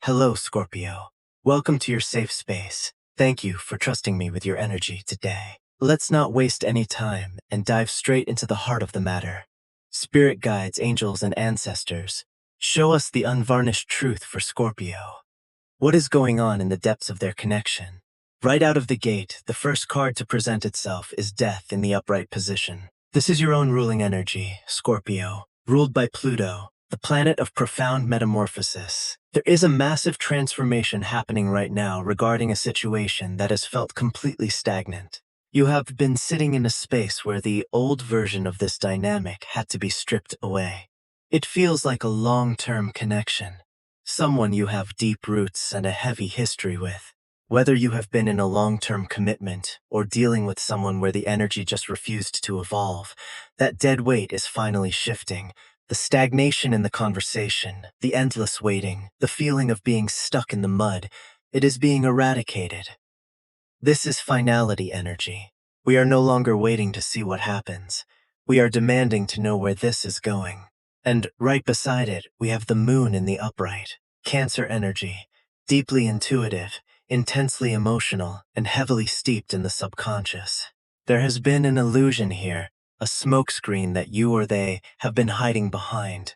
Hello, Scorpio. Welcome to your safe space. Thank you for trusting me with your energy today. Let's not waste any time and dive straight into the heart of the matter. Spirit guides, angels, and ancestors, show us the unvarnished truth for Scorpio. What is going on in the depths of their connection? Right out of the gate, the first card to present itself is Death in the upright position. This is your own ruling energy, Scorpio, ruled by Pluto, the planet of profound metamorphosis. There is a massive transformation happening right now regarding a situation that has felt completely stagnant. You have been sitting in a space where the old version of this dynamic had to be stripped away. It feels like a long-term connection, someone you have deep roots and a heavy history with. Whether you have been in a long-term commitment or dealing with someone where the energy just refused to evolve, that dead weight is finally shifting. The stagnation in the conversation, the endless waiting, the feeling of being stuck in the mud, it is being eradicated. This is finality energy. We are no longer waiting to see what happens. We are demanding to know where this is going. And right beside it, we have the moon in the upright, Cancer energy, deeply intuitive, intensely emotional, and heavily steeped in the subconscious. There has been an illusion here, a smokescreen that you or they have been hiding behind.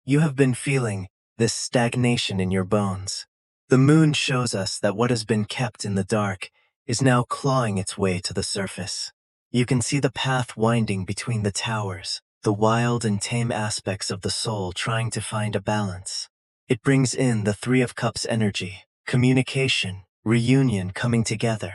You have been feeling this stagnation in your bones. The moon shows us that what has been kept in the dark is now clawing its way to the surface. You can see the path winding between the towers, the wild and tame aspects of the soul trying to find a balance. It brings in the Three of Cups energy, communication, reunion coming together.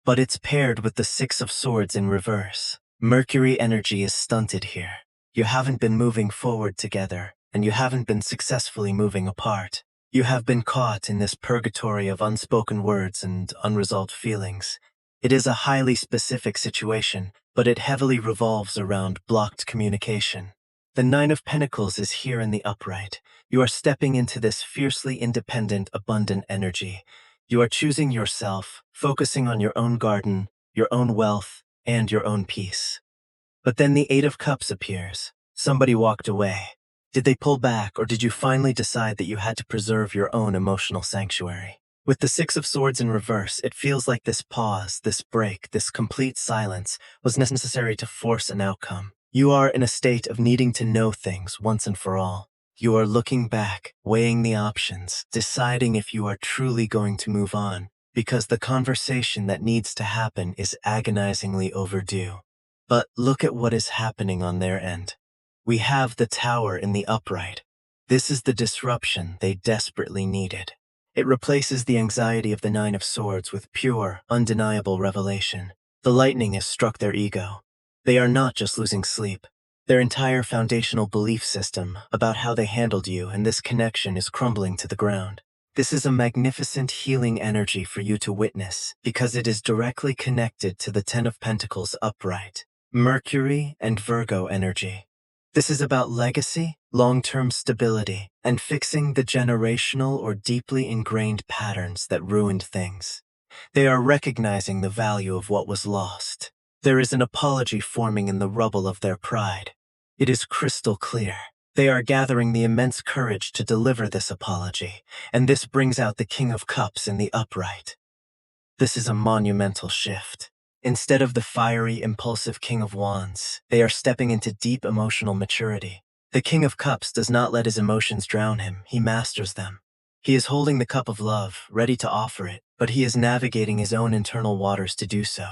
But it's paired with the Six of Swords in reverse. Mercury energy is stunted here. You haven't been moving forward together, and you haven't been successfully moving apart. You have been caught in this purgatory of unspoken words and unresolved feelings. It is a highly specific situation, but it heavily revolves around blocked communication. The Nine of Pentacles is here in the upright. You are stepping into this fiercely independent, abundant energy. You are choosing yourself, focusing on your own garden, your own wealth, and your own peace. But then the Eight of Cups appears. Somebody walked away. Did they pull back, or did you finally decide that you had to preserve your own emotional sanctuary? With the Six of Swords in reverse, it feels like this pause, this break, this complete silence was necessary to force an outcome. You are in a state of needing to know things once and for all. You are looking back, weighing the options, deciding if you are truly going to move on, because the conversation that needs to happen is agonizingly overdue. But look at what is happening on their end. We have the Tower in the upright. This is the disruption they desperately needed. It replaces the anxiety of the Nine of Swords with pure, undeniable revelation. The lightning has struck their ego. They are not just losing sleep. Their entire foundational belief system about how they handled you and this connection is crumbling to the ground. This is a magnificent healing energy for you to witness because it is directly connected to the Ten of Pentacles upright, Mercury and Virgo energy. This is about legacy, long-term stability, and fixing the generational or deeply ingrained patterns that ruined things. They are recognizing the value of what was lost. There is an apology forming in the rubble of their pride. It is crystal clear. They are gathering the immense courage to deliver this apology, and this brings out the King of Cups in the upright. This is a monumental shift. Instead of the fiery, impulsive King of Wands, they are stepping into deep emotional maturity. The King of Cups does not let his emotions drown him, he masters them. He is holding the cup of love, ready to offer it, but he is navigating his own internal waters to do so.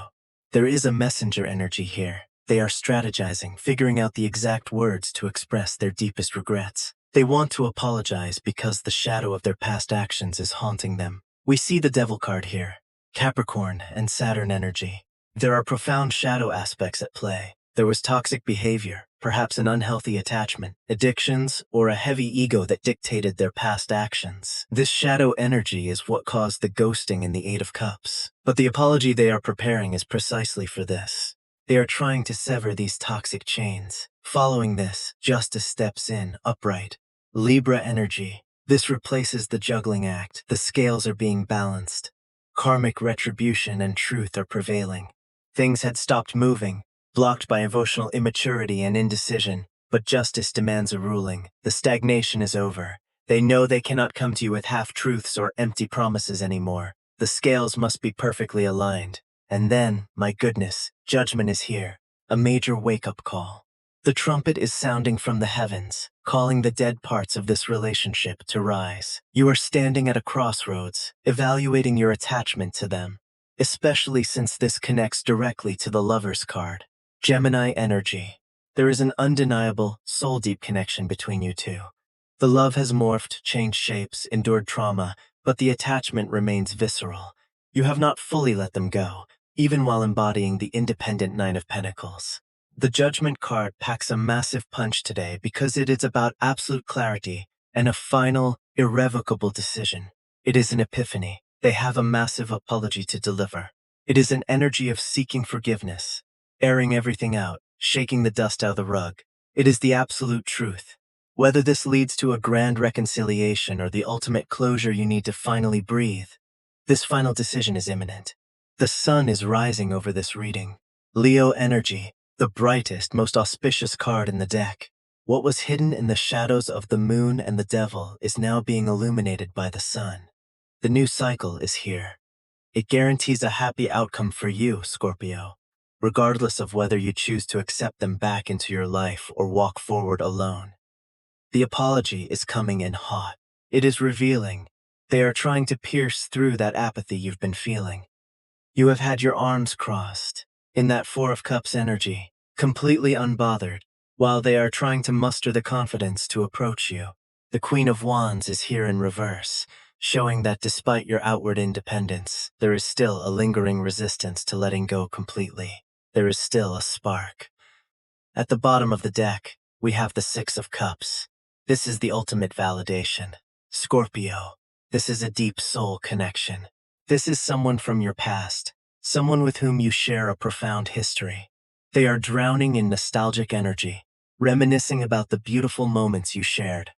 There is a messenger energy here. They are strategizing, figuring out the exact words to express their deepest regrets. They want to apologize because the shadow of their past actions is haunting them. We see the Devil card here, Capricorn and Saturn energy. There are profound shadow aspects at play. There was toxic behavior, perhaps an unhealthy attachment, addictions, or a heavy ego that dictated their past actions. This shadow energy is what caused the ghosting in the Eight of Cups. But the apology they are preparing is precisely for this. They are trying to sever these toxic chains. Following this, justice steps in, upright. Libra energy. This replaces the juggling act. The scales are being balanced. Karmic retribution and truth are prevailing. Things had stopped moving, blocked by emotional immaturity and indecision, but justice demands a ruling. The stagnation is over. They know they cannot come to you with half-truths or empty promises anymore. The scales must be perfectly aligned. And then, my goodness, judgment is here. A major wake-up call. The trumpet is sounding from the heavens, calling the dead parts of this relationship to rise. You are standing at a crossroads, evaluating your attachment to them, especially since this connects directly to the Lover's card. Gemini energy. There is an undeniable, soul-deep connection between you two. The love has morphed, changed shapes, endured trauma, but the attachment remains visceral. You have not fully let them go, even while embodying the independent Nine of Pentacles. The Judgment card packs a massive punch today because it is about absolute clarity and a final, irrevocable decision. It is an epiphany. They have a massive apology to deliver. It is an energy of seeking forgiveness, airing everything out, shaking the dust out of the rug. It is the absolute truth. Whether this leads to a grand reconciliation or the ultimate closure you need to finally breathe, this final decision is imminent. The sun is rising over this reading. Leo energy, the brightest, most auspicious card in the deck. What was hidden in the shadows of the moon and the devil is now being illuminated by the sun. The new cycle is here. It guarantees a happy outcome for you, Scorpio, regardless of whether you choose to accept them back into your life or walk forward alone. The apology is coming in hot. It is revealing. They are trying to pierce through that apathy you've been feeling. You have had your arms crossed, in that Four of Cups energy, completely unbothered, while they are trying to muster the confidence to approach you. The Queen of Wands is here in reverse, showing that despite your outward independence, there is still a lingering resistance to letting go completely. There is still a spark. At the bottom of the deck, we have the Six of Cups. This is the ultimate validation. Scorpio, this is a deep soul connection. This is someone from your past, someone with whom you share a profound history. They are drowning in nostalgic energy, reminiscing about the beautiful moments you shared.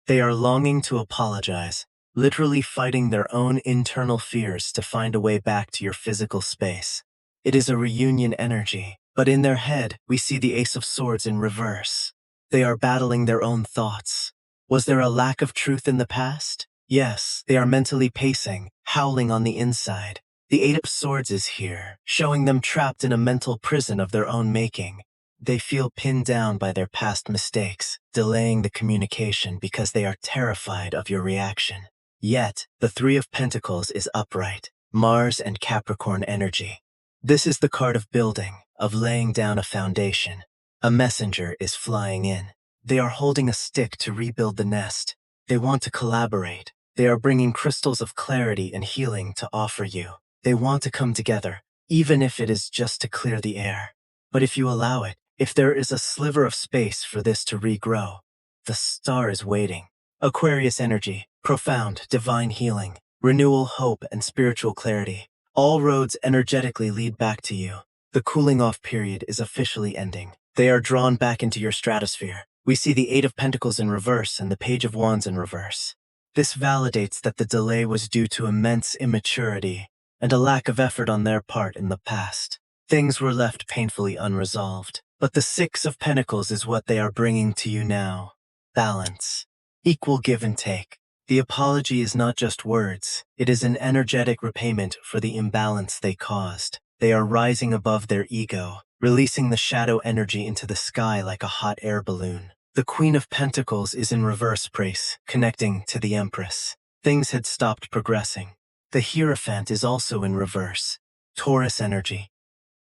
They are longing to apologize, literally fighting their own internal fears to find a way back to your physical space. It is a reunion energy, but in their head, we see the Ace of Swords in reverse. They are battling their own thoughts. Was there a lack of truth in the past? Yes, they are mentally pacing, howling on the inside. The Eight of Swords is here, showing them trapped in a mental prison of their own making. They feel pinned down by their past mistakes, delaying the communication because they are terrified of your reaction. Yet, the Three of Pentacles is upright, Mars and Capricorn energy. This is the card of building, of laying down a foundation. A messenger is flying in. They are holding a stick to rebuild the nest. They want to collaborate. They are bringing crystals of clarity and healing to offer you. They want to come together, even if it is just to clear the air. But if you allow it, if there is a sliver of space for this to regrow, the star is waiting. Aquarius energy, profound, divine healing, renewal, hope, and spiritual clarity. All roads energetically lead back to you. The cooling off period is officially ending. They are drawn back into your stratosphere. We see the Eight of Pentacles in reverse and the Page of Wands in reverse. This validates that the delay was due to immense immaturity and a lack of effort on their part in the past. Things were left painfully unresolved. But the Six of Pentacles is what they are bringing to you now. Balance. Equal give and take. The apology is not just words. It is an energetic repayment for the imbalance they caused. They are rising above their ego, releasing the shadow energy into the sky like a hot air balloon. The Queen of Pentacles is in reverse place, connecting to the Empress. Things had stopped progressing. The Hierophant is also in reverse. Taurus energy.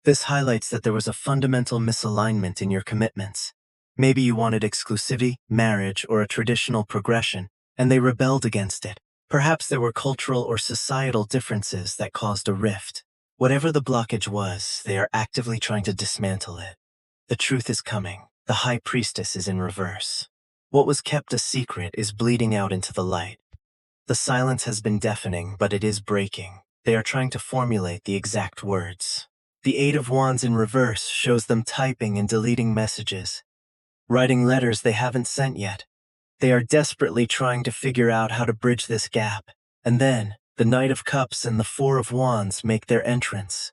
This highlights that there was a fundamental misalignment in your commitments. Maybe you wanted exclusivity, marriage, or a traditional progression, and they rebelled against it. Perhaps there were cultural or societal differences that caused a rift. Whatever the blockage was, they are actively trying to dismantle it. The truth is coming. The High Priestess is in reverse. What was kept a secret is bleeding out into the light. The silence has been deafening, but it is breaking. They are trying to formulate the exact words. The Eight of Wands in reverse shows them typing and deleting messages, writing letters they haven't sent yet. They are desperately trying to figure out how to bridge this gap. And then, the Knight of Cups and the Four of Wands make their entrance.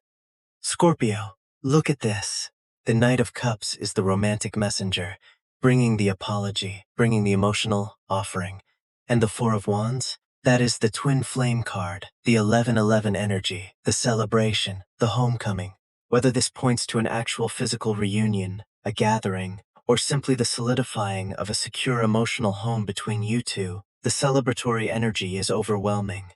Scorpio, look at this. The Knight of Cups is the romantic messenger, bringing the apology, bringing the emotional offering. And the Four of Wands? That is the twin flame card, the 1111 energy, the celebration, the homecoming. Whether this points to an actual physical reunion, a gathering, or simply the solidifying of a secure emotional home between you two, the celebratory energy is overwhelming.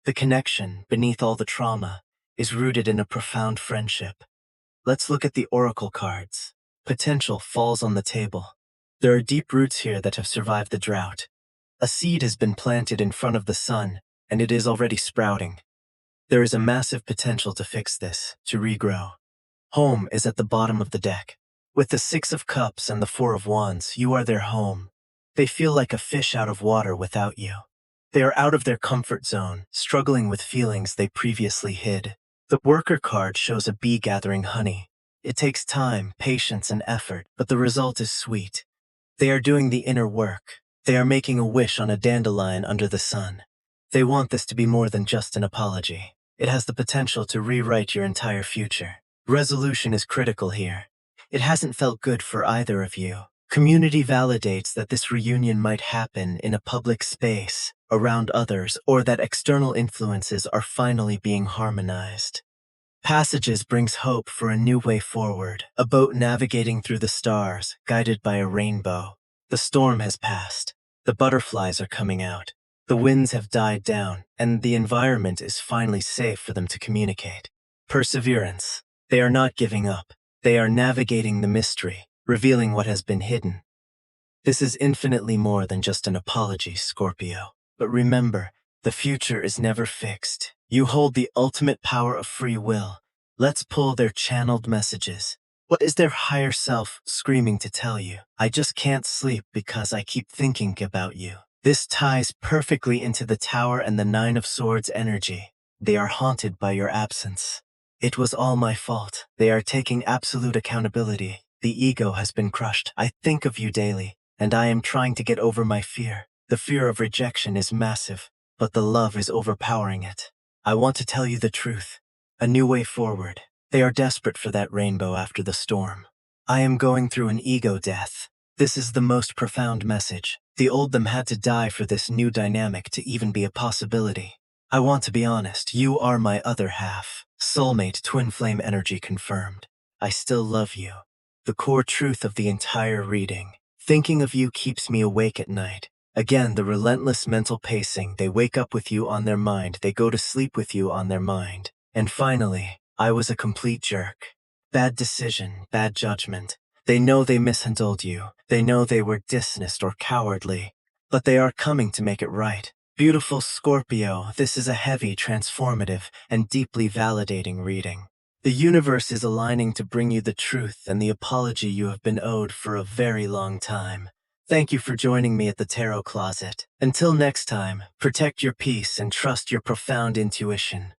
The connection, beneath all the trauma, is rooted in a profound friendship. Let's look at the oracle cards. Potential falls on the table. There are deep roots here that have survived the drought. A seed has been planted in front of the sun, and it is already sprouting. There is a massive potential to fix this, to regrow. Home is at the bottom of the deck. With the Six of Cups and the Four of Wands, you are their home. They feel like a fish out of water without you. They are out of their comfort zone, struggling with feelings they previously hid. The worker card shows a bee gathering honey. It takes time, patience, and effort, but the result is sweet. They are doing the inner work. They are making a wish on a dandelion under the sun. They want this to be more than just an apology. It has the potential to rewrite your entire future. Resolution is critical here. It hasn't felt good for either of you. Community validates that this reunion might happen in a public space, around others, or that external influences are finally being harmonized. Passages brings hope for a new way forward, a boat navigating through the stars, guided by a rainbow. The storm has passed. The butterflies are coming out. The winds have died down, and the environment is finally safe for them to communicate. Perseverance. They are not giving up. They are navigating the mystery, revealing what has been hidden. This is infinitely more than just an apology, Scorpio. But remember, the future is never fixed. You hold the ultimate power of free will. Let's pull their channeled messages. What is their higher self screaming to tell you? I just can't sleep because I keep thinking about you. This ties perfectly into the Tower and the Nine of Swords energy. They are haunted by your absence. It was all my fault. They are taking absolute accountability. The ego has been crushed. I think of you daily, and I am trying to get over my fear. The fear of rejection is massive, but the love is overpowering it. I want to tell you the truth. A new way forward. They are desperate for that rainbow after the storm. I am going through an ego death. This is the most profound message. The old them had to die for this new dynamic to even be a possibility. I want to be honest, you are my other half. Soulmate twin flame energy confirmed. I still love you. The core truth of the entire reading. Thinking of you keeps me awake at night. Again, the relentless mental pacing. They wake up with you on their mind. They go to sleep with you on their mind. And finally, I was a complete jerk. Bad decision, bad judgment. They know they mishandled you. They know they were dishonest or cowardly. But they are coming to make it right. Beautiful Scorpio, this is a heavy, transformative, and deeply validating reading. The universe is aligning to bring you the truth and the apology you have been owed for a very long time. Thank you for joining me at the Tarot Closet. Until next time, protect your peace and trust your profound intuition.